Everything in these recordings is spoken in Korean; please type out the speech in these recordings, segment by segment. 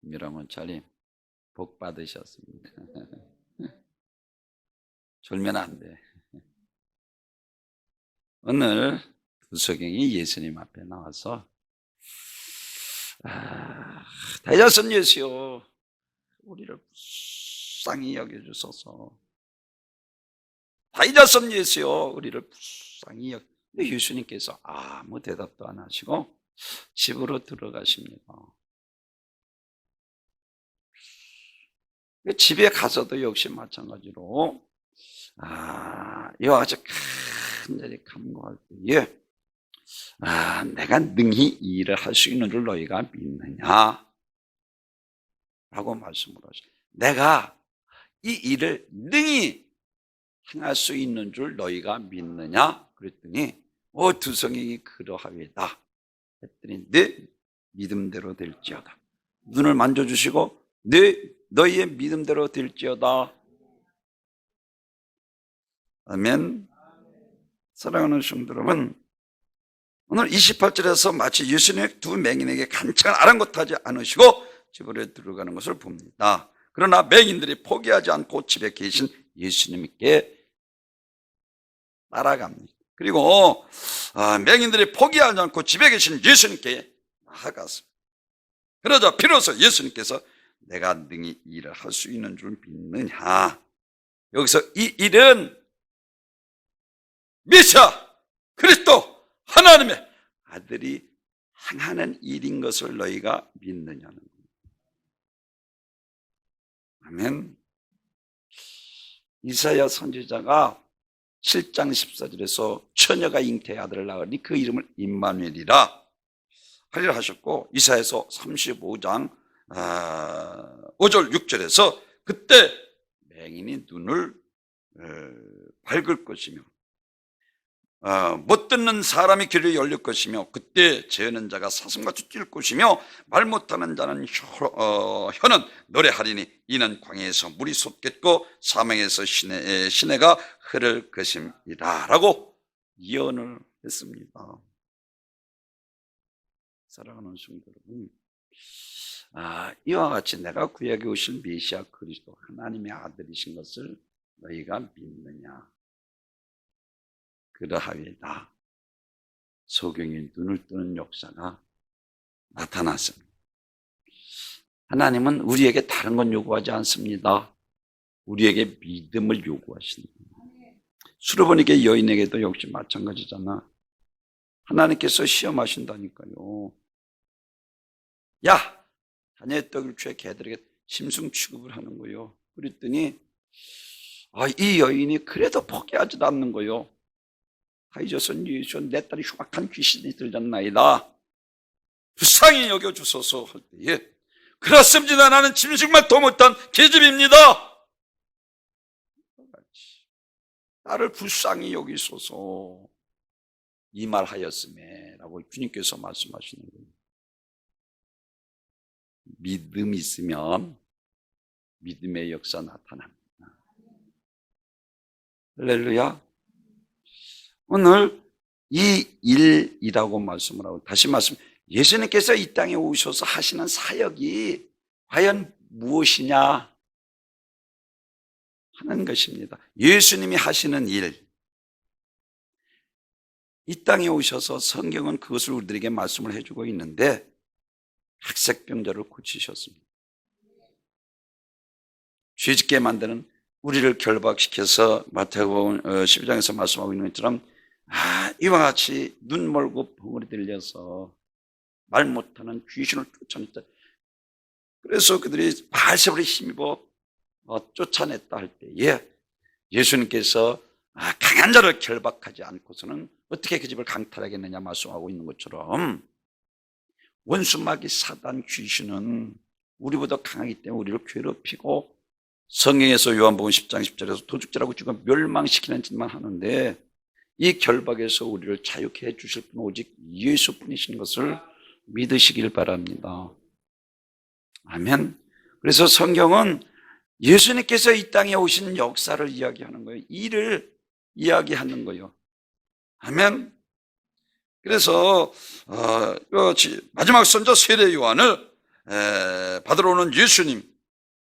김일환 차림 복 받으셨습니다. 졸면 안 돼. 오늘 부석영이 예수님 앞에 나와서 대자선 예수여 우리를 불쌍히 여겨주소서. 대자선 예수여 우리를 불쌍히 여겨. 예수님께서 아무 대답도 안 하시고 집으로 들어가십니다. 집에 가서도 역시 마찬가지로 이와 같이 간절히 간구할 때에 내가 능히 이 일을 할 수 있는 줄 너희가 믿느냐 라고 말씀을 하시죠. 내가 이 일을 능히 행할 수 있는 줄 너희가 믿느냐 그랬더니 두성이 그러하리이다 했더니 내 믿음대로 될지어다. 눈을 만져주시고 너희의 믿음대로 될지어다. 아멘. 사랑하는 성도 여러분, 오늘 28절에서 마치 예수님의 두 맹인에게 간청을 아랑곳하지 않으시고 집으로 들어가는 것을 봅니다. 그러나 맹인들이 포기하지 않고 집에 계신 예수님께 따라갑니다. 그리고 맹인들이 포기하지 않고 집에 계신 예수님께 나아갔습니다. 그러자 비로소 예수님께서 내가 능히 이 일을 할 수 있는 줄 믿느냐. 여기서 이 일은 메시아 그리스도 하나님의 아들이 행하는 일인 것을 너희가 믿느냐는 겁니다. 아멘. 이사야 선지자가 7장 14절에서 처녀가 잉태의 아들을 낳으니 그 이름을 임마누엘이라 하리라 하셨고, 이사야서 35장 5절 6절에서 그때 맹인이 눈을 밝을 것이며 못 듣는 사람이 귀를 열릴 것이며 그때 재는 자가 사슴같이 뛸 것이며 말 못하는 자는 혀는 노래하리니 이는 광야에서 물이 솟겠고 사망에서 시내가 흐를 것임이라 라고 예언을 했습니다. 사랑하는 성도 여러분, 이와 같이 내가 구약에 오실 메시아 그리스도 하나님의 아들이신 것을 너희가 믿느냐. 그러하리이다. 소경이 눈을 뜨는 역사가 나타났습니다. 하나님은 우리에게 다른 건 요구하지 않습니다. 우리에게 믿음을 요구하십니다. 수르보니게 여인에게도 역시 마찬가지잖아. 하나님께서 시험하신다니까요. 야, 자네의 떡을 취해 개들에게 짐승 취급을 하는 거요. 그랬더니 이 여인이 그래도 포기하지도 않는 거요. 하이저선 예수 내 딸이 흉악한 귀신이 들렸나이다. 불쌍히 여겨주소서 할 때에 그렇습니다. 나는 짐승만 더 못한 계집입니다. 나를 불쌍히 여기소서 이 말 하였음에 라고 주님께서 말씀하시는 거예요. 믿음이 있으면 믿음의 역사 나타납니다. 할렐루야. 오늘 이 일이라고 말씀을 하고 다시 말씀, 예수님께서 이 땅에 오셔서 하시는 사역이 과연 무엇이냐 하는 것입니다. 예수님이 하시는 일, 이 땅에 오셔서 성경은 그것을 우리들에게 말씀을 해주고 있는데 백색병자를 고치셨습니다. 죄짓게 만드는 우리를 결박시켜서 마태복음 12장에서 말씀하고 있는 것처럼 이와 같이 눈 멀고 벙어리 들려서 말 못하는 귀신을 쫓아냈다. 그래서 그들이 바알세불에 힘입어 쫓아냈다 할 때에 예수님께서 강한 자를 결박하지 않고서는 어떻게 그 집을 강탈하겠느냐 말씀하고 있는 것처럼 원수마귀 사단 귀신은 우리보다 강하기 때문에 우리를 괴롭히고 성경에서 요한복음 10장 10절에서 도둑질하고 지금 멸망시키는 짓만 하는데 이 결박에서 우리를 자유케 해주실 분은 오직 예수뿐이신 것을 믿으시길 바랍니다. 아멘. 그래서 성경은 예수님께서 이 땅에 오신 역사를 이야기하는 거예요. 일을 이야기하는 거예요. 아멘. 그래서 마지막 선자 세례 요한을 받으러 오는 예수님을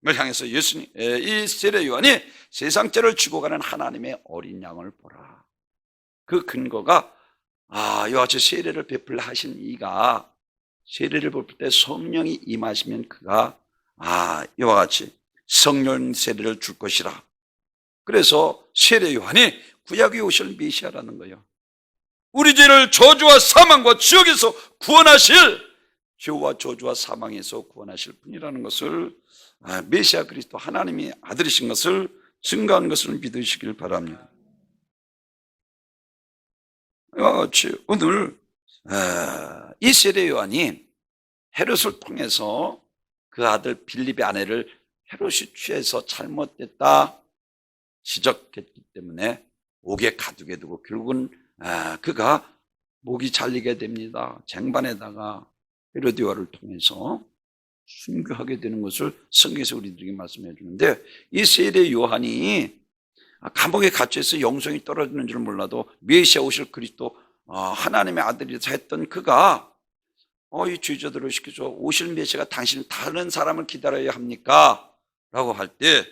향해서 이 세례 요한이 세상 죄를 지고 가는 하나님의 어린 양을 보라. 그 근거가 이와 같이 세례를 베풀라 하신 이가 세례를 베풀 때 성령이 임하시면 그가 이와 같이 성령 세례를 줄 것이라. 그래서 세례 요한이 구약에 오실 메시아라는 거예요. 우리 죄를 저주와 사망과 지옥에서 구원하실, 죄와 저주와 사망에서 구원하실 분이라는 것을, 메시아 그리스도 하나님의 아들이신 것을 증거하는 것을 믿으시길 바랍니다. 이와 같이 오늘 이 세례 요한이 헤롯을 통해서 그 아들 빌립의 아내를 헤롯이 취해서 잘못됐다 지적했기 때문에 옥에 가두게 되고 결국은 그가 목이 잘리게 됩니다. 쟁반에다가 헤로디아를 통해서 순교하게 되는 것을 성경에서 우리들에게 말씀해 주는데, 이 세례 요한이 감옥에 갇혀서 영성이 떨어지는 줄 몰라도 메시아 오실 그리스도 하나님의 아들이라 했던 그가 이 죄자들을 시켜서 오실 메시아가 당신 다른 사람을 기다려야 합니까? 라고 할 때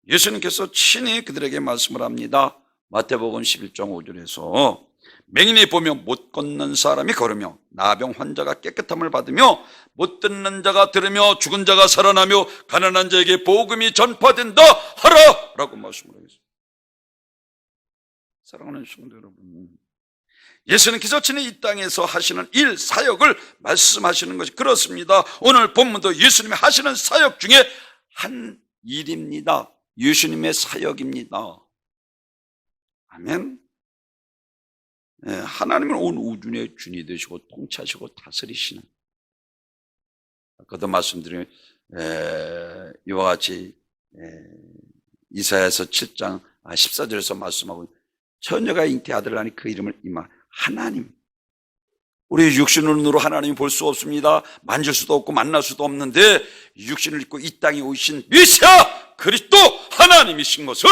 예수님께서 친히 그들에게 말씀을 합니다. 마태복음 11장 5절에서 맹인이 보며 못 걷는 사람이 걸으며 나병 환자가 깨끗함을 받으며 못 듣는 자가 들으며 죽은 자가 살아나며 가난한 자에게 복음이 전파된다 하라 라고 말씀을 하겠습니다. 사랑하는 성도 여러분, 예수님께서 친히 이 땅에서 하시는 일, 사역을 말씀하시는 것이 그렇습니다. 오늘 본문도 예수님이 하시는 사역 중에 한 일입니다. 예수님의 사역입니다. 아멘. 하나님은 온 우주의 주인이 되시고 통치하시고 다스리시는, 아까도 말씀드린 이와 같이 이사야서 7장 14절에서 말씀하고, 처녀가 잉태 아들을 낳으니 그 이름을 임마 하나님. 우리 육신의 눈으로 하나님을 볼 수 없습니다. 만질 수도 없고 만날 수도 없는데 육신을 입고 이 땅에 오신 메시아 그리스도 하나님이신 것을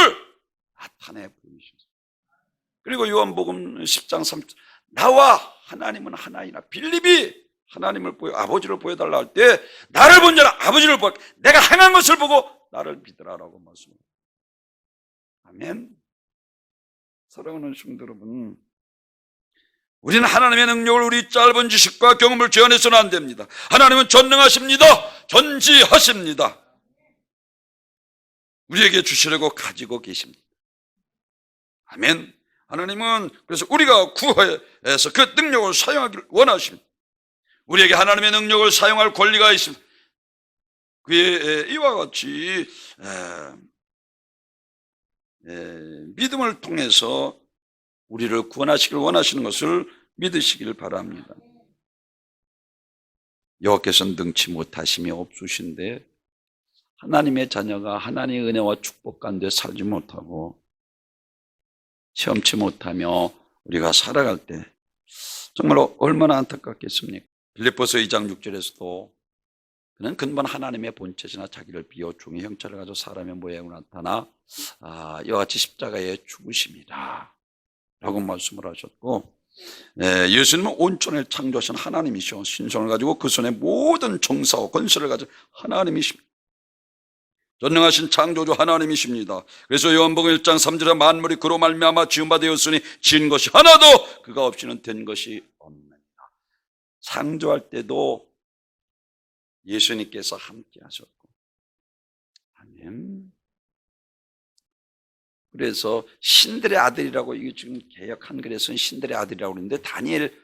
나타내 보이셨습니다. 그리고 요한복음 10장 3절, 나와 하나님은 하나이나. 빌립이 하나님을 아버지를 보여달라 할 때 나를 본 자는 아버지를 보고 내가 행한 것을 보고 나를 믿으라라고 말씀합니다. 아멘. 사랑하는 성도 여러분, 우리는 하나님의 능력을 우리 짧은 지식과 경험을 제한해서는 안 됩니다. 하나님은 전능하십니다. 전지하십니다. 우리에게 주시려고 가지고 계십니다. 아멘. 하나님은 그래서 우리가 구해서 그 능력을 사용하기를 원하십니다. 우리에게 하나님의 능력을 사용할 권리가 있습니다. 그의 이와 같이 믿음을 통해서 우리를 구원하시길 원하시는 것을 믿으시길 바랍니다. 여호와께서는 능치 못하심이 없으신데 하나님의 자녀가 하나님의 은혜와 축복 가운데 살지 못하고 체험치 못하며 우리가 살아갈 때 정말로 얼마나 안타깝겠습니까? 빌립보서 2장 6절에서도 그는 근본 하나님의 본체시나 자기를 비워 종의 형체를 가지고 사람의 모양으로 나타나 이와 같이 십자가에 죽으심이라 라고 말씀을 하셨고, 예수님은 온천을 창조하신 하나님이시오. 신성을 가지고 그 손에 모든 정사와 권세를 가진 하나님이십니다. 전능하신 창조주 하나님이십니다. 그래서 요한복음 1장 3절에 만물이 그로 말미암아 지은 바 되었으니 지은 것이 하나도 그가 없이는 된 것이 없느니라. 창조할 때도 예수님께서 함께 하셨고, 아멘. 그래서 신들의 아들이라고, 이게 지금 개역 한글에서는 신들의 아들이라고 그러는데, 다니엘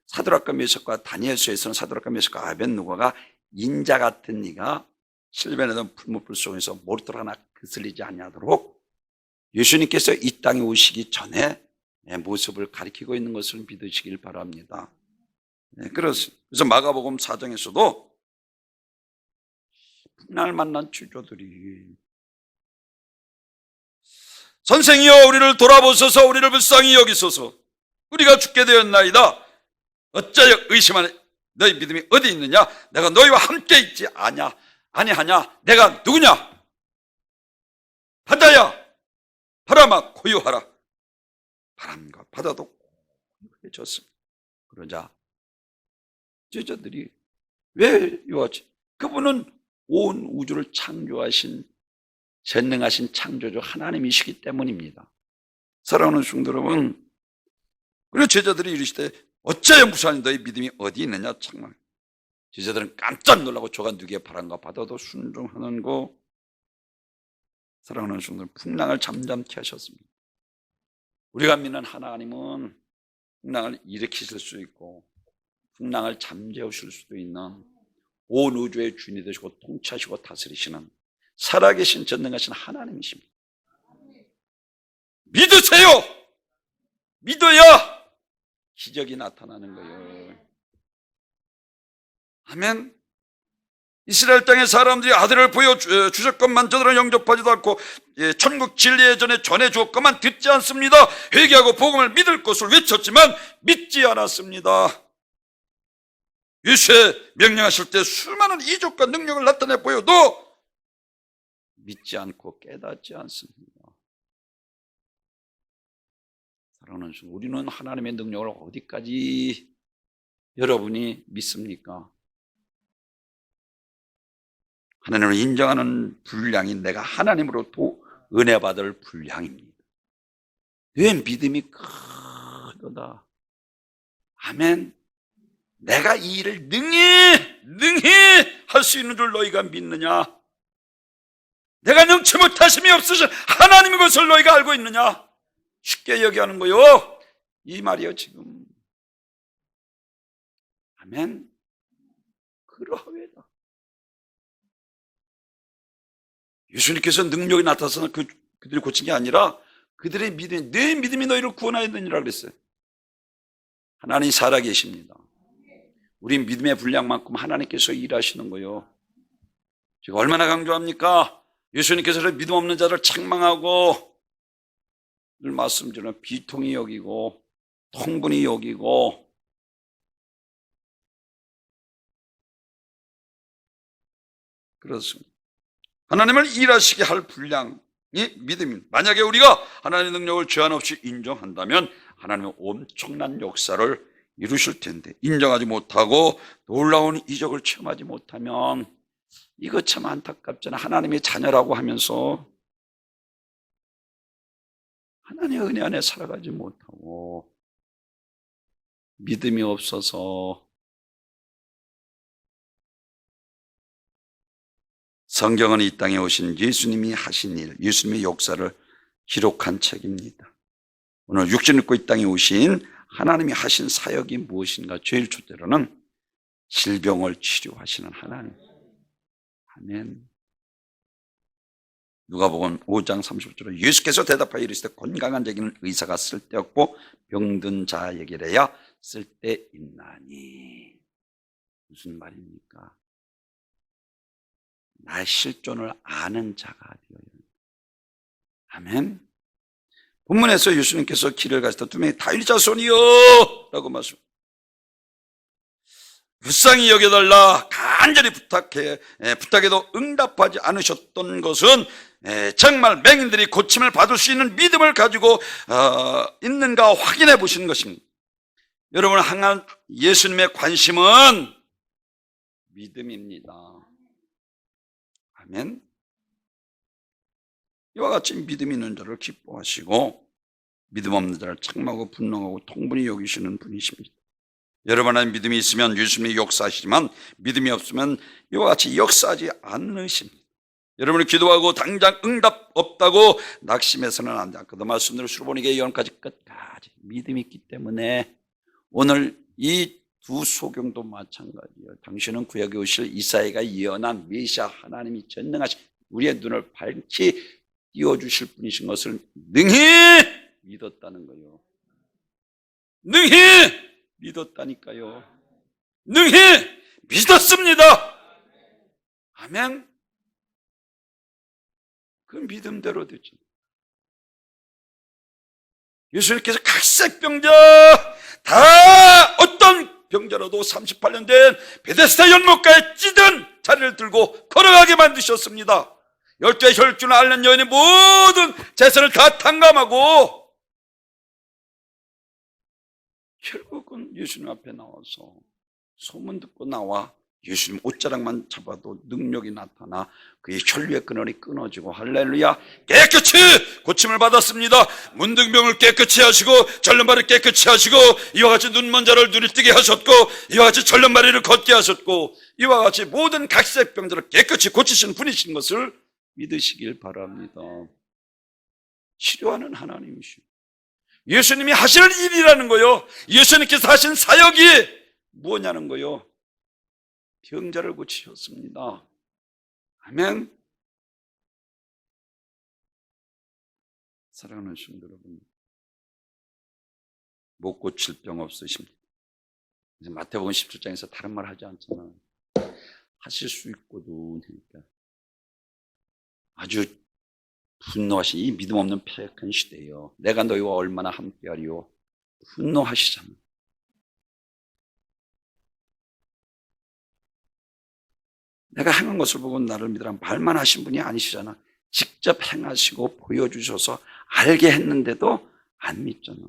사드락과 메삭과 다니엘서에서는 사드락과 메삭과 아벳느고가 인자 같은 이가 실변하던 풀무불 속에서 모르토 하나 그슬리지 아니하도록 예수님께서 이 땅에 오시기 전에 모습을 가리키고 있는 것을 믿으시길 바랍니다. 그래서 마가복음 4장에서도 날 만난 주조들이 선생이여 우리를 돌아보소서, 우리를 불쌍히 여기소서, 우리가 죽게 되었나이다. 어찌하여 의심하는 너희 믿음이 어디 있느냐? 내가 너희와 함께 있지 아니하냐? 내가 누구냐? 바다야 바람아 고요하라. 바람과 바다도 고요해졌습니다. 그러자 제자들이 왜 이와 같이? 그분은 온 우주를 창조하신 전능하신 창조주 하나님이시기 때문입니다. 사랑하는 성도 여러분, 그리고 제자들이 이르시되 어찌하여 무사하니 너희 믿음이 어디 있느냐. 정말 제자들은 깜짝 놀라고 저가 누구의 바람과 바다도 순종하는 거. 사랑하는 성도 여러분, 풍랑을 잠잠케 하셨습니다. 우리가 믿는 하나님은 풍랑을 일으키실 수 있고 풍랑을 잠재우실 수도 있는 온 우주의 주인이 되시고 통치하시고 다스리시는 살아계신 전능하신 하나님이십니다. 믿으세요. 믿어야 기적이 나타나는 거예요. 아멘. 이스라엘 땅의 사람들이 아들을 보여주셨건만 저들은 영접하지도 않고 천국 진리의 전해 주었건만 듣지 않습니다. 회개하고 복음을 믿을 것을 외쳤지만 믿지 않았습니다. 유수에 명령하실 때 수많은 이적과 능력을 나타내 보여도 믿지 않고 깨닫지 않습니다. 사랑하는 분, 우리는 하나님의 능력을 어디까지 여러분이 믿습니까? 하나님을 인정하는 분량이 내가 하나님으로부터 은혜 받을 분량입니다. 왜 믿음이 크도다. 아멘. 내가 이 일을 능히 할 수 있는 줄 너희가 믿느냐? 내가 능치 못하심이 없으신 하나님의 것을 너희가 알고 있느냐? 쉽게 여기하는 거요. 이 말이요 지금. 아멘. 그러하외다. 예수님께서 능력이 나타나서 그들이 고친 게 아니라 그들의 믿음이, 내 믿음이 너희를 구원하였느니라 그랬어요. 하나님이 살아계십니다. 우리 믿음의 분량만큼 하나님께서 일하시는 거예요. 제가 얼마나 강조합니까? 예수님께서 믿음 없는 자를 책망하고 늘 말씀드리는 비통히 여기고 통분히 여기고 그렇습니다. 하나님을 일하시게 할 분량이 믿음입니다. 만약에 우리가 하나님의 능력을 제한 없이 인정한다면 하나님의 엄청난 역사를 이루실 텐데 인정하지 못하고 놀라운 이적을 체험하지 못하면 이거 참 안타깝잖아요. 하나님의 자녀라고 하면서 하나님의 은혜 안에 살아가지 못하고 믿음이 없어서 성경은 이 땅에 오신 예수님이 하신 일, 예수님의 역사를 기록한 책입니다. 오늘 육신 입고 이 땅에 오신 하나님이 하신 사역이 무엇인가? 제일 첫째로는 질병을 치료하시는 하나님. 아멘. 누가복음 5장 30절에 예수께서 대답하여 이르시되 건강한 자에게는 의사가 쓸데없고 병든 자에게라야 쓸데있나니. 무슨 말입니까? 나의 실존을 아는 자가 되어야 합니다. 아멘. 본문에서 예수님께서 길을 가실 때 두 명이 다윗 자손이여 라고 말씀. 불쌍히 여겨달라 간절히 부탁해도 응답하지 않으셨던 것은 정말 맹인들이 고침을 받을 수 있는 믿음을 가지고 있는가 확인해 보시는 것입니다. 여러분 항상 예수님의 관심은 믿음입니다. 아멘. 이와 같이 믿음 있는 자를 기뻐하시고 믿음 없는 자를 책망하고 분노하고 통분히 여기시는 분이십니다. 여러분 안에 믿음이 있으면 예수님이 역사하시지만 믿음이 없으면 이와 같이 역사하지 않으십니다. 여러분이 기도하고 당장 응답 없다고 낙심해서는 안 돼. 그도 말씀대로 수로보니게 예언까지 끝까지 믿음이 있기 때문에 오늘 이 두 소경도 마찬가지예요. 당신은 구약에 오실 이사야가 예언한 메시아 하나님이 전능하신 우리의 눈을 밝히 띄워주실 분이신 것을 능히 믿었다는 거예요. 능히 믿었다니까요. 능히 믿었습니다. 아멘. 그 믿음대로 됐죠. 예수님께서 각색병자 다 어떤 병자라도 38년 된 베데스다 연못가에 찌든 자리를 들고 걸어가게 만드셨습니다. 12의 혈주를 앓는 여인의 모든 재산을 다 탕감하고 결국은 예수님 앞에 나와서 소문 듣고 나와 예수님 옷자락만 잡아도 능력이 나타나 그의 혈류의 끈이 끊어지고 할렐루야 깨끗이 고침을 받았습니다. 문둥병을 깨끗이 하시고 절름발을 깨끗이 하시고 이와 같이 눈먼 자를 눈이 뜨게 하셨고 이와 같이 절름발이를 걷게 하셨고 이와 같이 모든 각색병들을 깨끗이 고치신 분이신 것을 믿으시길 바랍니다. 치료하는 하나님이시오. 예수님이 하실 일이라는 거요. 예수님께서 하신 사역이 뭐냐는 거요. 병자를 고치셨습니다. 아멘. 사랑하는 성도 여러분, 못 고칠 병 없으십니다. 마태복음 17장에서 다른 말 하지 않잖아요. 하실 수 있고도 되니까 아주 분노하신 이 믿음 없는 패역한 시대예요. 내가 너희와 얼마나 함께하리요. 분노하시잖아요. 내가 행한 것을 보고 나를 믿으라 말만 하신 분이 아니시잖아. 직접 행하시고 보여주셔서 알게 했는데도 안 믿잖아.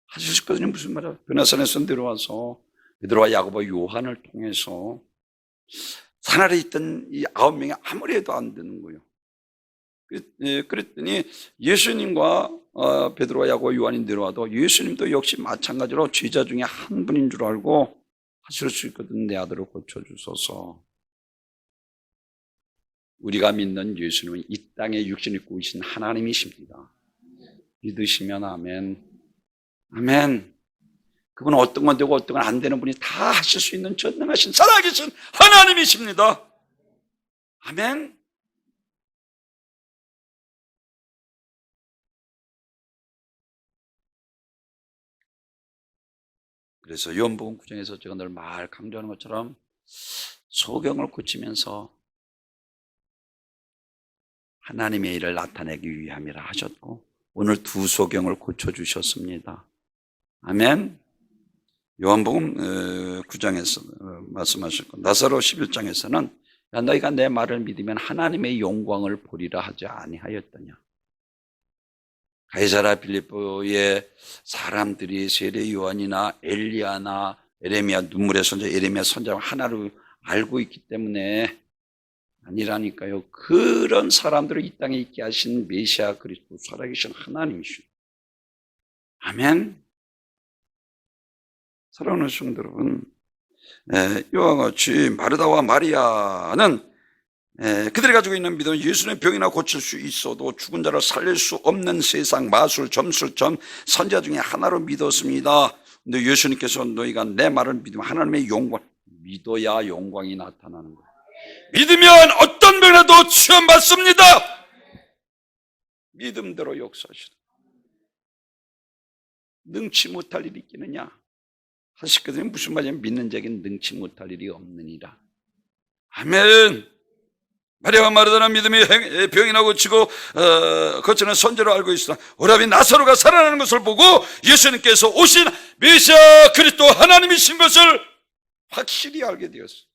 하실 수 있거든요. 무슨 말이야. 베나산에서 내려와서 베드로와 야고보 요한을 통해서 산 아래 있던 이 9명이 아무리 해도 안 되는 거예요. 그랬더니 예수님과 베드로와 야고보 요한이 내려와도 예수님도 역시 마찬가지로 제자 중에 한 분인 줄 알고 하실 수 있거든. 내 아들을 고쳐주소서. 우리가 믿는 예수님은 이 땅에 육신 입고 계신 하나님이십니다. 믿으시면 아멘. 아멘. 그분은 어떤 건 되고 어떤 건 안 되는 분이 다 하실 수 있는 전능하신 살아계신 하나님이십니다. 아멘. 그래서 요한복음 9장에서 제가 늘 말 강조하는 것처럼 소경을 고치면서 하나님의 일을 나타내기 위함이라 하셨고 오늘 두 소경을 고쳐주셨습니다. 아멘. 요한복음 9장에서 말씀하셨고 나사로 11장에서는 야, 너희가 내 말을 믿으면 하나님의 영광을 보리라 하지 아니하였더냐. 가이사라 빌립보의 사람들이 세례 요한이나 엘리야나 에레미야 눈물의 선자 에레미야 선자 하나로 알고 있기 때문에 아니라니까요. 그런 사람들을 이 땅에 있게 하신 메시아 그리스도 살아계신 하나님이시오. 아멘. 사랑하는 성도 여러분, 이와 같이 마르다와 마리아는 그들이 가지고 있는 믿음은 예수님의 병이나 고칠 수 있어도 죽은 자를 살릴 수 없는 세상 마술, 점술점, 선지자 중에 하나로 믿었습니다. 근데 예수님께서 너희가 내 말을 믿으면 하나님의 영광, 믿어야 영광이 나타나는 거예요. 믿으면 어떤 병이라도 치유받습니다. 믿음대로 역사하시다. 능치 못할 일이 있겠느냐? 하시거든요. 무슨 말이냐면 믿는 자에겐 능치 못할 일이 없느니라. 아멘. 마리아와 마르다는 믿음이 병이나 고치고 거치는 선제로 알고 있으나 오라비 나사로가 살아나는 것을 보고 예수님께서 오신 메시아 그리스도 하나님이신 것을 확실히 알게 되었어요.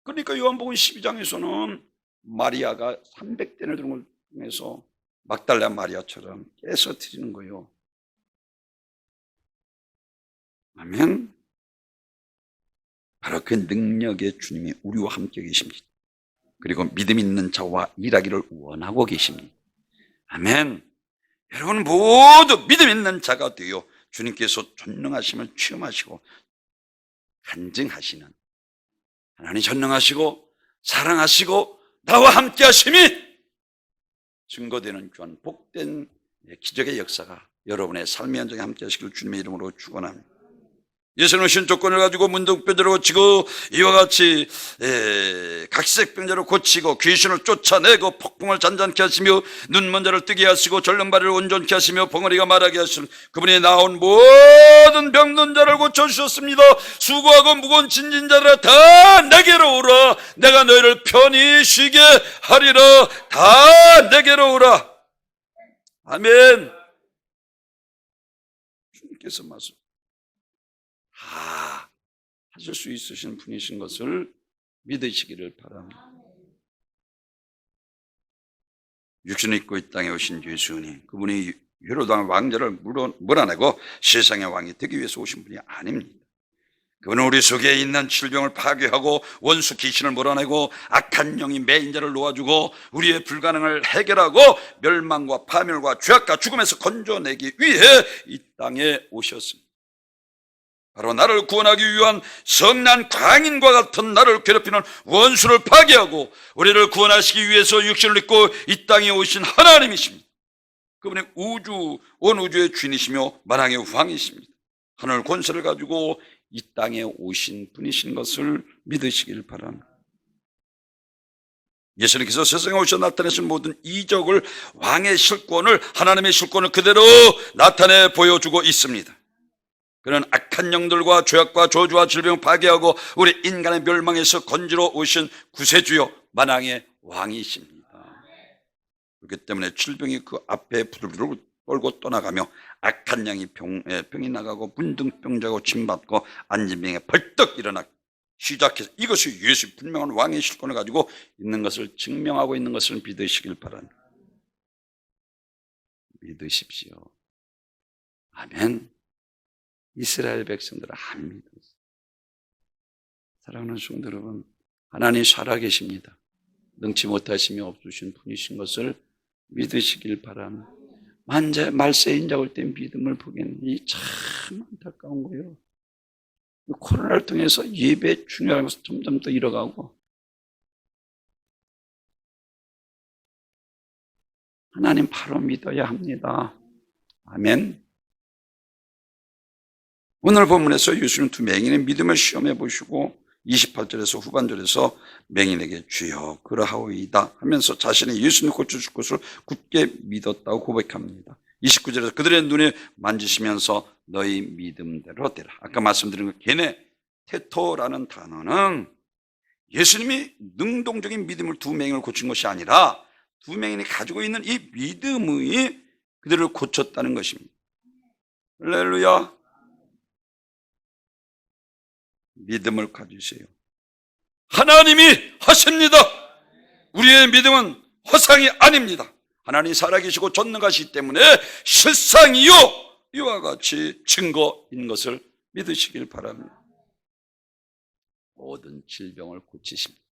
그러니까 요한복음 12장에서는 마리아가 300대를 들은 걸 통해서 막달라 마리아처럼 깨서트리는 거예요. 아멘. 바로 그 능력의 주님이 우리와 함께 계십니다. 그리고 믿음 있는 자와 일하기를 원하고 계십니다. 아멘. 여러분 모두 믿음 있는 자가 되어 주님께서 전능하심을 체험하시고 간증하시는 하나님 전능하시고 사랑하시고 나와 함께 하심이 증거되는 귀한 복된 기적의 역사가 여러분의 삶의 현장에 함께 하시길 주님의 이름으로 축원합니다. 예수님은 신조건을 가지고 문둥병자를 고치고 이와 같이 각색병자를 고치고 귀신을 쫓아내고 폭풍을 잔잔케 하시며 눈먼 자를 뜨게 하시고 절름발이를 온전케 하시며 벙어리가 말하게 하시는 그분이 나온 모든 병든 자를 고쳐주셨습니다. 수고하고 무거운 짐진 자들아 다 내게로 오라. 내가 너희를 편히 쉬게 하리라. 다 내게로 오라. 아멘. 주님께서 말씀 하실 수 있으신 분이신 것을 믿으시기를 바랍니다. 육신을 입고 이 땅에 오신 예수님, 그분이 헤로당 왕자를 몰아내고 세상의 왕이 되기 위해서 오신 분이 아닙니다. 그분은 우리 속에 있는 질병을 파괴하고 원수 귀신을 몰아내고 악한 영이 매인 자를 놓아주고 우리의 불가능을 해결하고 멸망과 파멸과 죄악과 죽음에서 건져내기 위해 이 땅에 오셨습니다. 바로 나를 구원하기 위한 성난 광인과 같은 나를 괴롭히는 원수를 파괴하고 우리를 구원하시기 위해서 육신을 입고 이 땅에 오신 하나님이십니다. 그분이 온 우주의 주인이시며 만왕의 왕이십니다. 하늘 권세를 가지고 이 땅에 오신 분이신 것을 믿으시길 바랍니다. 예수님께서 세상에 오셔 나타내신 모든 이적을, 왕의 실권을, 하나님의 실권을 그대로 나타내 보여주고 있습니다. 그는 악한 영들과 죄악과 저주와 질병을 파괴하고 우리 인간의 멸망에서 건지러 오신 구세주요 만왕의 왕이십니다. 그렇기 때문에 질병이 그 앞에 부들부들 떨고 떠나가며 악한 영이 병이 나가고 문둥병자고 침받고 안진병에 벌떡 일어나 시작해서 이것이 예수 분명한 왕의 실권을 가지고 있는 것을 증명하고 있는 것을 믿으시길 바랍니다. 믿으십시오. 아멘. 이스라엘 백성들은 안 믿었어요. 사랑하는 성도 여러분, 하나님 살아계십니다. 능치 못하심이 없으신 분이신 것을 믿으시길 바랍니다. 말세 인자 올 때 믿음을 보기에는 참 안타까운 거예요. 코로나를 통해서 예배 중요한 것을 점점 더 잃어가고 하나님 바로 믿어야 합니다. 아멘. 오늘 본문에서 예수는 두 맹인의 믿음을 시험해 보시고 28절에서 후반절에서 맹인에게 주여 그러하오이다 하면서 자신의 예수님 고쳐줄 것을 굳게 믿었다고 고백합니다. 29절에서 그들의 눈에 만지시면서 너희 믿음대로 되라. 아까 말씀드린 그 게네 테토라는 단어는 예수님이 능동적인 믿음을 두 맹인을 고친 것이 아니라 두 맹인이 가지고 있는 이 믿음이 그들을 고쳤다는 것입니다. 할렐루야. 믿음을 가지세요. 하나님이 하십니다. 우리의 믿음은 허상이 아닙니다. 하나님이 살아계시고 전능하시기 때문에 실상이요 이와 같이 증거인 것을 믿으시길 바랍니다. 모든 질병을 고치십니다.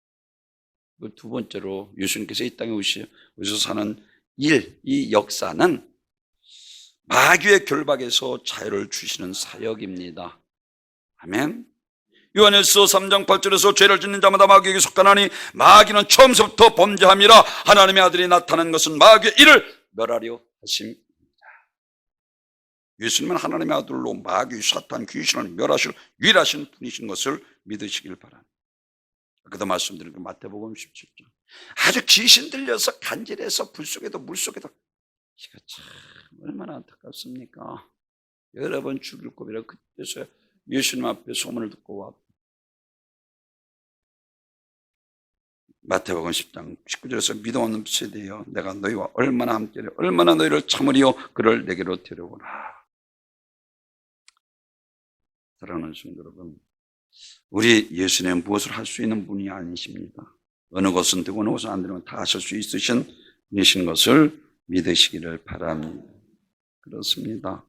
두 번째로 예수님께서 이 땅에 오셔서 사는 이 역사는 마귀의 결박에서 자유를 주시는 사역입니다. 아멘. 요한일서 3장 8절에서 죄를 짓는 자마다 마귀에게 속하나니 마귀는 처음부터 범죄함이라 하나님의 아들이 나타난 것은 마귀의 일을 멸하려 하심이다. 예수님은 하나님의 아들로 마귀, 사탄, 귀신을 멸하실 유일하신 분이신 것을 믿으시길 바랍니다. 아까도 말씀드린 그 마태복음 17장 아주 귀신 들려서 간질해서 불 속에도 물 속에도 이거 참 얼마나 안타깝습니까? 여러 번 죽일 고비라 그때서 예수님 앞에 소문을 듣고 왔고 마태복음 10장 19절에서 믿음 없는 세대여 내가 너희와 얼마나 함께하려 얼마나 너희를 참으리요 그를 내게로 데려오라. 사랑하는 성도 여러분, 우리 예수님은 무엇을 할 수 있는 분이 아니십니다. 어느 것은 되고 어느 것은 안 되는 건 다 하실 수 있으신 분이신 것을 믿으시기를 바랍니다. 그렇습니다.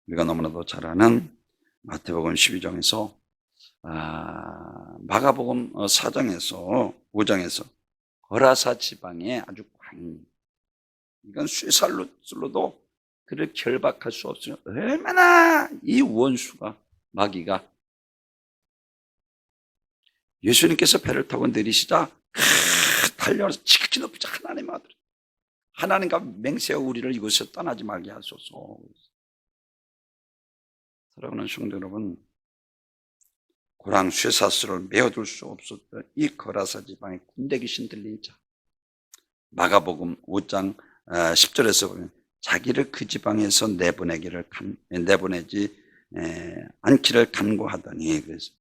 우리가 너무나도 잘 아는 마태복음 12장에서 마가복음 4장에서 5장에서 거라사 지방의 아주 광인, 이건 쇠살로도 그를 결박할 수 없으면 얼마나 이 원수가 마귀가 예수님께서 배를 타고 내리시자 달려와서 지극히 높이 하나님의 아들 하나님과 맹세하고 우리를 이곳에서 떠나지 말게 하소서. 사랑하는 성도 여러분, 고랑 쇠사슬을 메어둘 수 없었던 이 거라사 지방의 군대 귀신 들린 자, 마가복음 5장 10절에서 보면 자기를 그 지방에서 내보내지 않기를 간구하더니, 그래서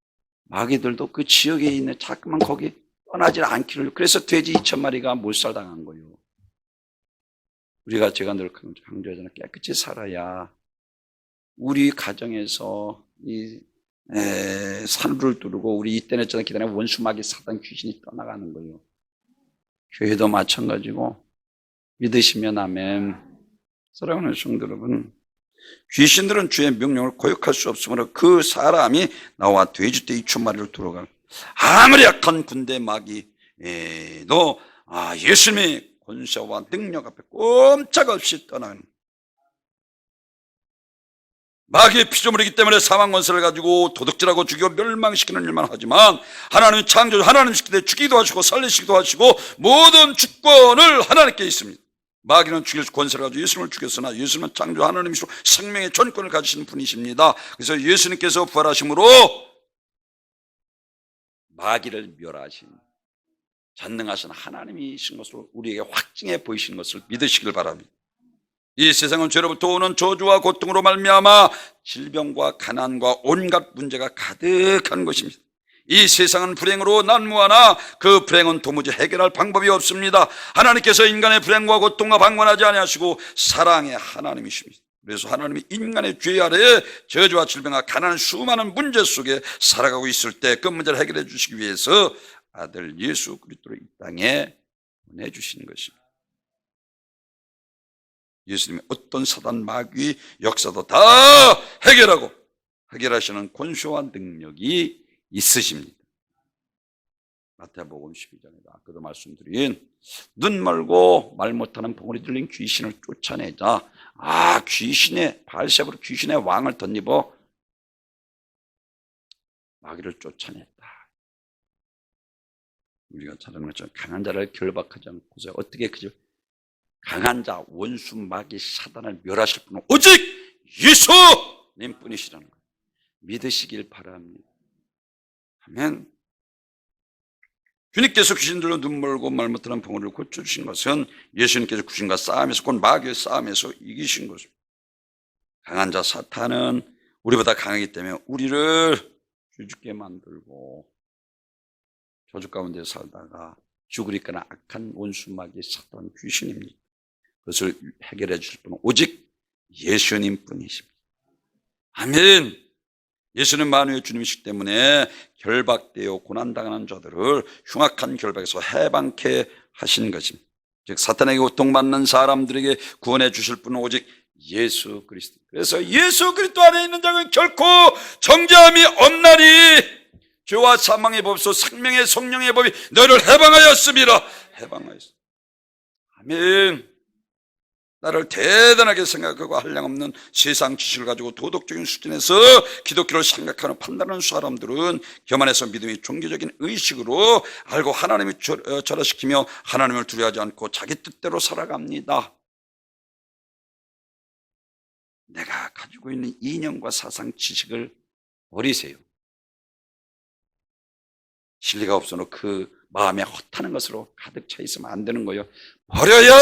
마귀들도 그 지역에 있는 자꾸만 거기 떠나지 않기를, 그래서 돼지 2,000마리가 몰살당한 거예요. 우리가 제가 늘 강조하잖아요. 깨끗이 살아야 우리 가정에서 이 산을 뚫고 우리 이때는 기다리는 원수 마귀 사단 귀신이 떠나가는 거예요. 교회도 마찬가지고 믿으시면 아멘. 사랑하는 성도 여러분, 귀신들은 주의 명령을 거역할 수 없으므로 그 사람이 나와 돼지떼 2,000마리를 들어가 아무리 약한 군대 마귀도 예수님의 권세와 능력 앞에 꼼짝없이 떠나는, 마귀의 피조물이기 때문에 사망 권세를 가지고 도둑질하고 죽이고 멸망시키는 일만 하지만, 하나님은 창조, 하나님 시키되 죽이기도 하시고 살리시기도 하시고 모든 주권을 하나님께 있습니다. 마귀는 죽일 권세를 가지고 예수님을 죽였으나 예수님은 창조 하나님이시고 생명의 전권을 가지신 분이십니다. 그래서 예수님께서 부활하심으로 마귀를 멸하신 전능하신 하나님이신 것을 우리에게 확증해 보이시는 것을 믿으시길 바랍니다. 이 세상은 죄로부터 오는 저주와 고통으로 말미암아 질병과 가난과 온갖 문제가 가득한 것입니다. 이 세상은 불행으로 난무하나 그 불행은 도무지 해결할 방법이 없습니다. 하나님께서 인간의 불행과 고통과 방관하지 아니하시고 사랑의 하나님이십니다. 그래서 하나님이 인간의 죄 아래에 저주와 질병과 가난한 수많은 문제 속에 살아가고 있을 때 그 문제를 해결해 주시기 위해서 아들 예수 그리스도를 이 땅에 보내주신 것입니다. 예수님이 어떤 사단 마귀 역사도 다 해결하시는 권세와 능력이 있으십니다. 마태복음 12장에도 아까도 말씀드린 눈 멀고 말 못하는 벙어리 들린 귀신을 쫓아내자 귀신의 발셉으로 귀신의 왕을 덧입어 마귀를 쫓아냈다. 우리가 잘 아는 것처럼 강한 자를 결박하지 않고서 어떻게 그저 강한 자, 원수, 마귀, 사단을 멸하실 분은 오직 예수님 뿐이시라는 거예요. 믿으시길 바랍니다. 아멘. 주님께서 귀신들로 눈 멀고 말 못하는 벙어리를 고쳐주신 것은 예수님께서 귀신과 싸움에서, 곧 마귀의 싸움에서 이기신 것입니다. 강한 자 사탄은 우리보다 강하기 때문에 우리를 죽게 만들고 저주 가운데 살다가 죽으리까나 악한 원수, 마귀, 사탄, 귀신입니다. 그것을 해결해 주실 분은 오직 예수님 뿐이십니다. 아멘. 예수는 만유의 주님이시기 때문에 결박되어 고난당하는 자들을 흉악한 결박에서 해방케 하신 것입니다. 즉 사탄에게 고통받는 사람들에게 구원해 주실 분은 오직 예수 그리스도. 그래서 예수 그리스도 안에 있는 자는 결코 정죄함이 없나니 죄와 사망의 법에서 생명의 성령의 법이 너를 해방하였습니다. 해방하였습니다. 아멘. 나를 대단하게 생각하고 한량없는 세상 지식을 가지고 도덕적인 수준에서 기독교를 생각하는 판단하는 사람들은 교만해서 믿음이 종교적인 의식으로 알고 하나님을 절하시키며 하나님을 두려워하지 않고 자기 뜻대로 살아갑니다. 내가 가지고 있는 이념과 사상 지식을 버리세요. 진리가 없어도 그 마음에 허탄한 것으로 가득 차 있으면 안 되는 거예요. 버려야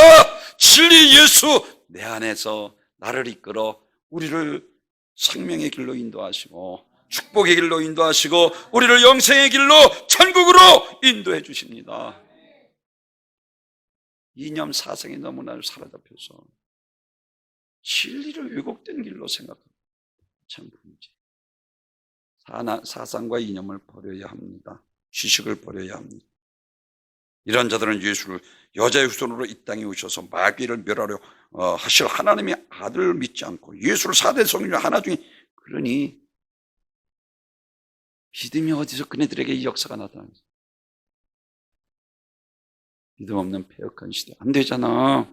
진리 예수 내 안에서 나를 이끌어 우리를 생명의 길로 인도하시고 축복의 길로 인도하시고 우리를 영생의 길로 천국으로 인도해 주십니다. 이념 사상이 너무나 사로잡혀서 진리를 왜곡된 길로 생각합니다. 참 문제. 사상과 이념을 버려야 합니다. 지식을 버려야 합니다. 이런 자들은 예수를 여자의 후손으로 이 땅에 오셔서 마귀를 멸하려 하실 하나님의 아들을 믿지 않고 예수를 4대 성령 하나 중에, 그러니 믿음이 어디서 그네들에게 이 역사가 나타나면서 믿음 없는 패역한 시대 안 되잖아.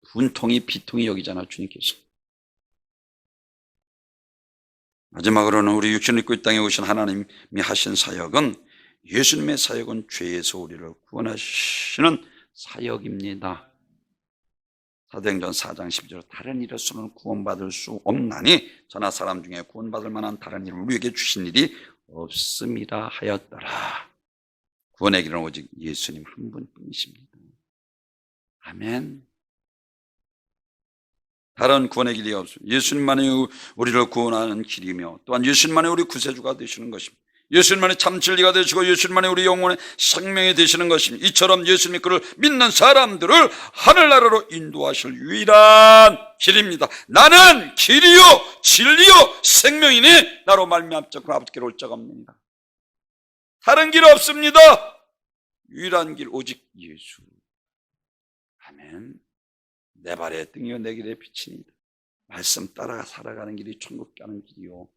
분통이 비통이 여기잖아 주님께서. 마지막으로는 우리 육신을 입고 이 땅에 오신 하나님이 하신 사역은, 예수님의 사역은 죄에서 우리를 구원하시는 사역입니다. 사도행전 4장 12절 다른 일로서는 구원받을 수 없나니 저나 사람 중에 구원받을 만한 다른 일을 우리에게 주신 일이 없음이라 하였더라. 구원의 길은 오직 예수님 한 분뿐이십니다. 아멘. 다른 구원의 길이 없습니다. 예수님만이 우리를 구원하는 길이며 또한 예수님만이 우리 구세주가 되시는 것입니다. 예수님만이 참 진리가 되시고 예수님만이 우리 영혼의 생명이 되시는 것입니다. 이처럼 예수님이 그를 믿는 사람들을 하늘나라로 인도하실 유일한 길입니다. 나는 길이요 진리요 생명이니 나로 말미암지 않고 아버지께로 올 자가 없느니라. 다른 길 없습니다. 유일한 길 오직 예수. 아멘. 내 발의 등이요 내 길의 빛이니이다. 말씀 따라 살아가는 길이 천국 가는 길이요.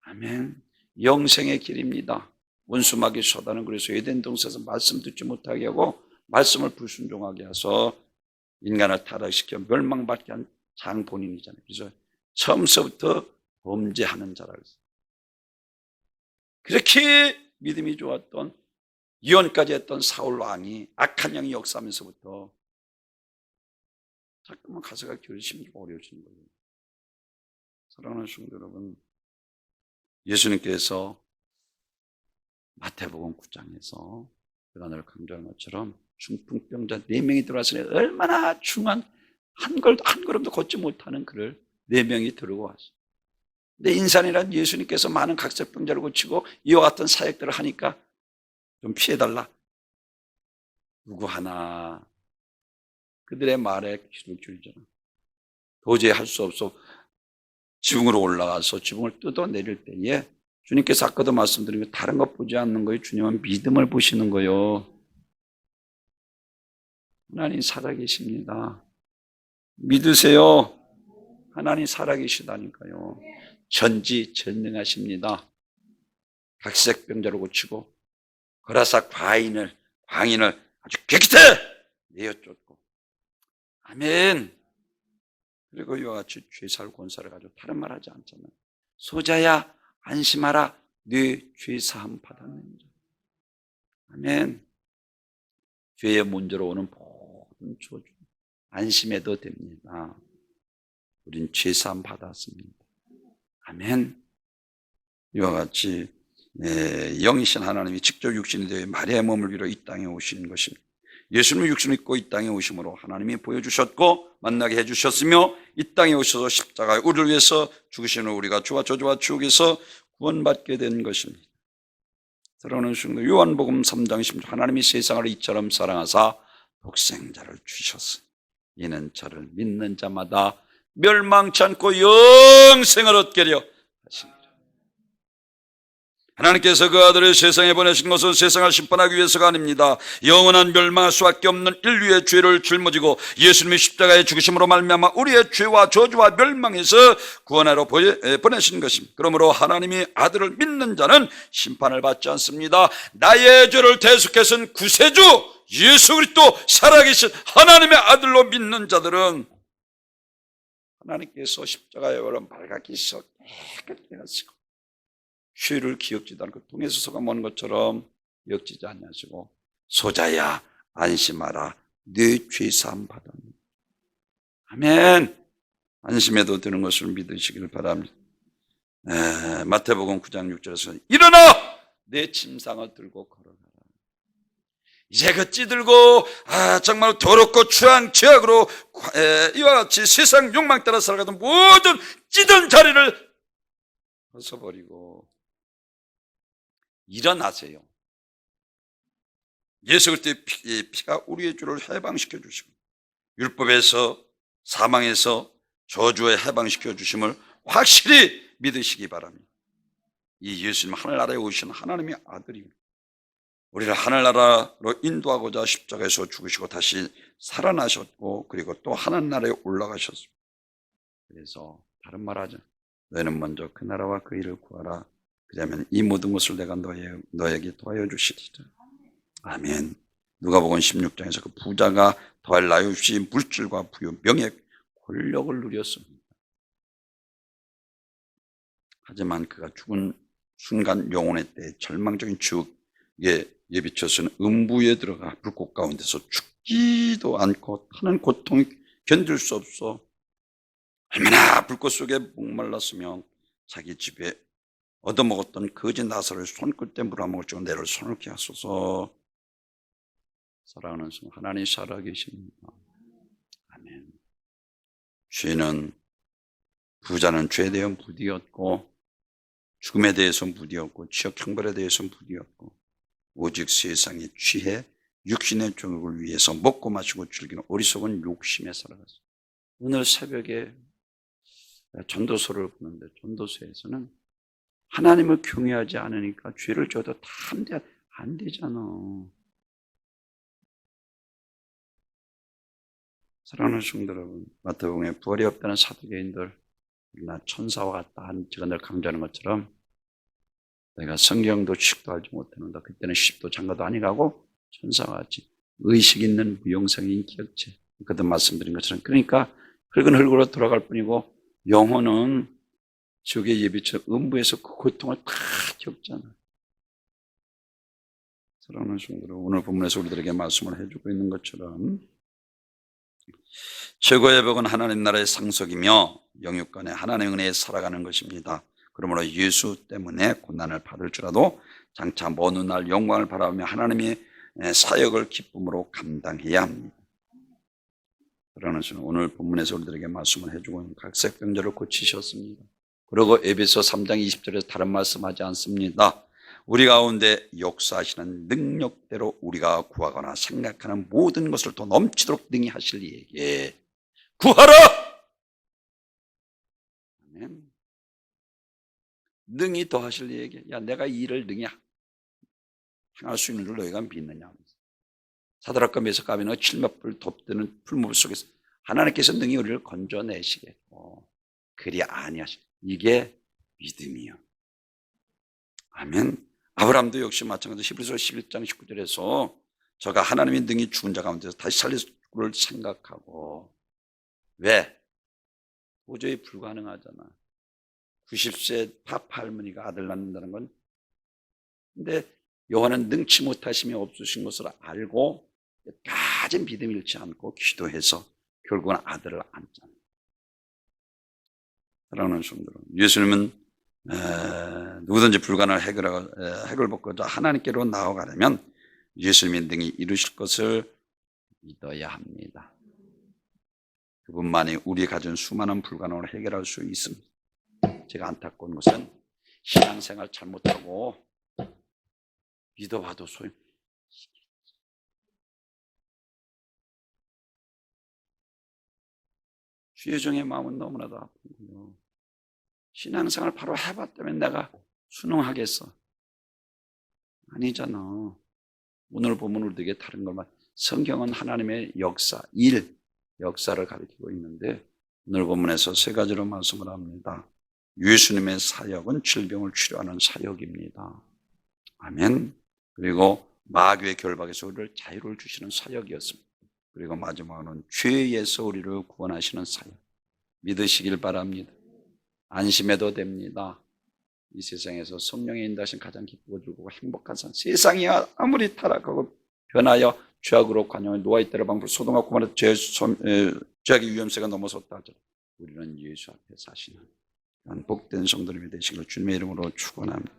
아멘. 영생의 길입니다. 원수마귀 사단은 그래서 에덴 동산에서 말씀 듣지 못하게 하고 말씀을 불순종하게 해서 인간을 타락시켜 멸망받게 한 장본인이잖아요. 그래서 처음서부터 범죄하는 자라고 했어요. 그렇게 믿음이 좋았던 예언까지 했던 사울 왕이 악한 영이 역사하면서부터 자꾸만 가서가 결심이 어려워지는 거예요. 사랑하는 성도 여러분, 예수님께서 마태복음 9장에서 제가 늘 강조한 것처럼 중풍병자 4명이 들어왔으니 얼마나 중한 한 걸음도 걷지 못하는 그를 4명이 들고 왔어요. 근데 인산이란 예수님께서 많은 각색병자를 고치고 이와 같은 사역들을 하니까 좀 피해달라. 누구 하나 그들의 말에 귀를 기울이잖아. 도저히 할 수 없어 지붕으로 올라가서 지붕을 뜯어내릴 때에 주님께서 아까도 말씀드린 거 다른 것 보지 않는 거예요. 주님은 믿음을 보시는 거예요. 하나님 살아계십니다. 믿으세요. 하나님 살아계시다니까요. 전지전능하십니다. 각색병자로 고치고 거라사 광인을 아주 깨끗해 내어 쫓고 아멘. 그리고 이와 같이 죄사할 권사를 가지고 다른 말 하지 않잖아요. 소자야 안심하라 네 죄사함 받았느니라. 아멘. 죄의 문제로 오는 모든 저주 안심해도 됩니다. 우린 죄사함 받았습니다. 아멘. 이와 같이 영이신 하나님이 직접 육신이 되어 마리아의 몸을 위로 이 땅에 오신 것입니다. 예수님은 육신을 입고 이 땅에 오심으로 하나님이 보여주셨고 만나게 해주셨으며 이 땅에 오셔서 십자가에 우리를 위해서 죽으시는 우리가 주와 저주와 추억에서 구원받게 된 것입니다. 사랑하는 성도, 요한복음 3장 16절 하나님이 세상을 이처럼 사랑하사 독생자를 주셨으니 이는 저를 믿는 자마다 멸망치 않고 영생을 얻게 하려 하십니다. 하나님께서 그 아들을 세상에 보내신 것은 세상을 심판하기 위해서가 아닙니다. 영원한 멸망할 수밖에 없는 인류의 죄를 짊어지고 예수님의 십자가의 죽으심으로 말미암아 우리의 죄와 저주와 멸망에서 구원하러 보내신 것입니다. 그러므로 하나님이 아들을 믿는 자는 심판을 받지 않습니다. 나의 죄를 대속해선 구세주 예수 그리스도 살아계신 하나님의 아들로 믿는 자들은 하나님께서 십자가에 오른 발갛게 씻어 깨끗게 하시고 죄를 기억지도 않고 동에서 소감하는 것처럼 기억지지 않으시고 소자야 안심하라 네 죄사함 받았느니라. 아멘. 안심해도 되는 것을 믿으시길 바랍니다. 마태복음 9장 6절에서 일어나 내 침상을 들고 걸어가라. 이제 그 찌들고 정말 더럽고 추한 죄악으로 이와 같이 세상 욕망 따라 살아가던 모든 찌든 자리를 벗어버리고 일어나세요. 예수 그리스도의 피가 우리의 죄를 해방시켜 주시고 율법에서 사망에서 저주에 해방시켜 주심을 확실히 믿으시기 바랍니다. 이 예수님 하늘나라에 오신 하나님의 아들입니다. 우리를 하늘나라로 인도하고자 십자가에서 죽으시고 다시 살아나셨고 그리고 또 하늘나라에 올라가셨습니다. 그래서 다른 말 하죠. 너희는 먼저 그 나라와 그 일을 구하라. 그러면 이 모든 것을 내가 너에게 도와여 주시리라. 아멘. 누가복음 16장에서 그 부자가 더할 나위 없이 물질과 부유, 명예, 권력을 누렸습니다. 하지만 그가 죽은 순간 영혼의 때에 절망적인 지옥에 예비쳐서는 음부에 들어가 불꽃 가운데서 죽지도 않고 타는 고통이 견딜 수 없어 얼마나 불꽃 속에 목말랐으며 자기 집에 얻어먹었던 거지 나사를 손끝에 물어먹을 줄 내를 손을게 하소서. 사랑하는 성 하나님 살아계십니다. 아멘. 죄는 부자는 죄에 대한 부디였고 죽음에 대해서는 부디였고 지역 형벌에 대해서는 부디였고 오직 세상에 취해 육신의 종육을 위해서 먹고 마시고 즐기는 어리석은 욕심에 살아갔어요. 오늘 새벽에 전도서를 보는데 전도서에서는 하나님을 경외하지 않으니까 죄를 져도 다 안 되잖아. 사랑하는 성도 여러분, 마태복음에 부활이 없다는 사두개인들, 나 천사와 같다 한 제가 늘 강조하는 것처럼 내가 성경도 식도 알지 못하는다. 그때는 십도 장가도 아니가고 천사와 같이 의식 있는 무용성인 기억체. 그때 말씀드린 것처럼 그러니까 흙은 흙으로 돌아갈 뿐이고 영혼은 지옥의 예비처럼 음부에서 그 고통을 다 겪잖아. 사랑하는 성도들, 오늘 본문에서 우리들에게 말씀을 해주고 있는 것처럼 최고의 복은 하나님 나라의 상속이며 영육간에 하나님의 은혜에 살아가는 것입니다. 그러므로 예수 때문에 고난을 받을 줄라도 장차 먼 훗날 영광을 바라보며 하나님의 사역을 기쁨으로 감당해야 합니다. 그러나 저는 오늘 본문에서 우리들에게 말씀을 해주고 있는 각색 병자를 고치셨습니다. 그리고 에베소 3장 20절에서 다른 말씀하지 않습니다. 우리 가운데 역사하시는 능력대로 우리가 구하거나 생각하는 모든 것을 더 넘치도록 능히 하실 이에게 구하라! 아멘. 능히 더 하실 이에게, 야, 내가 이 일을 능히 행할 수 있는 줄 너희가 믿느냐. 사드락과 메삭과 아벤노가 칠갑불 덮드는 풀무불 속에서 하나님께서 능히 우리를 건져내시겠고 그리 아니하시고 이게 믿음이요. 아멘. 아브라함도 역시 마찬가지로 히브리서 11장 19절에서 저가 하나님의 능히 죽은 자 가운데서 다시 살릴 걸 생각하고 왜? 도저히 불가능하잖아. 90세 파파 할머니가 아들 낳는다는 건 근데 여호와는 능치 못하심이 없으신 것을 알고 끝까지 믿음 잃지 않고 기도해서 결국은 아들을 안잖아요. 사랑하는 성도, 예수님은 누구든지 불가능을 해결받고자 하나님께로 나아가려면 예수님이 능히 이루실 것을 믿어야 합니다. 그분만이 우리 가진 수많은 불가능을 해결할 수 있습니다. 제가 안타까운 것은 신앙생활 잘못하고 믿어봐도 소용. 주의종의 마음은 너무나도 아프고요. 신앙생활 바로 해봤다면 내가 순응하겠어? 아니잖아. 오늘 보면 우리에게 다른 것만 성경은 하나님의 역사, 역사를 가리키고 있는데 오늘 본문에서 세 가지로 말씀을 합니다. 예수님의 사역은 질병을 치료하는 사역입니다. 아멘. 그리고 마귀의 결박에서 우리를 자유를 주시는 사역이었습니다. 그리고 마지막으로는 죄에서 우리를 구원하시는 사역. 믿으시길 바랍니다. 안심해도 됩니다. 이 세상에서 성령의 인도하신 가장 기쁘고 즐거고 행복한 삶. 세상이 아무리 타락하고 변하여 죄악으로 관영에 누워있다를 방불 소동과 고만의 죄악의 위험세가 넘어섰다 하죠. 우리는 예수 앞에 사시는 복된 성도님이 되시기를 주님의 이름으로 축원합니다.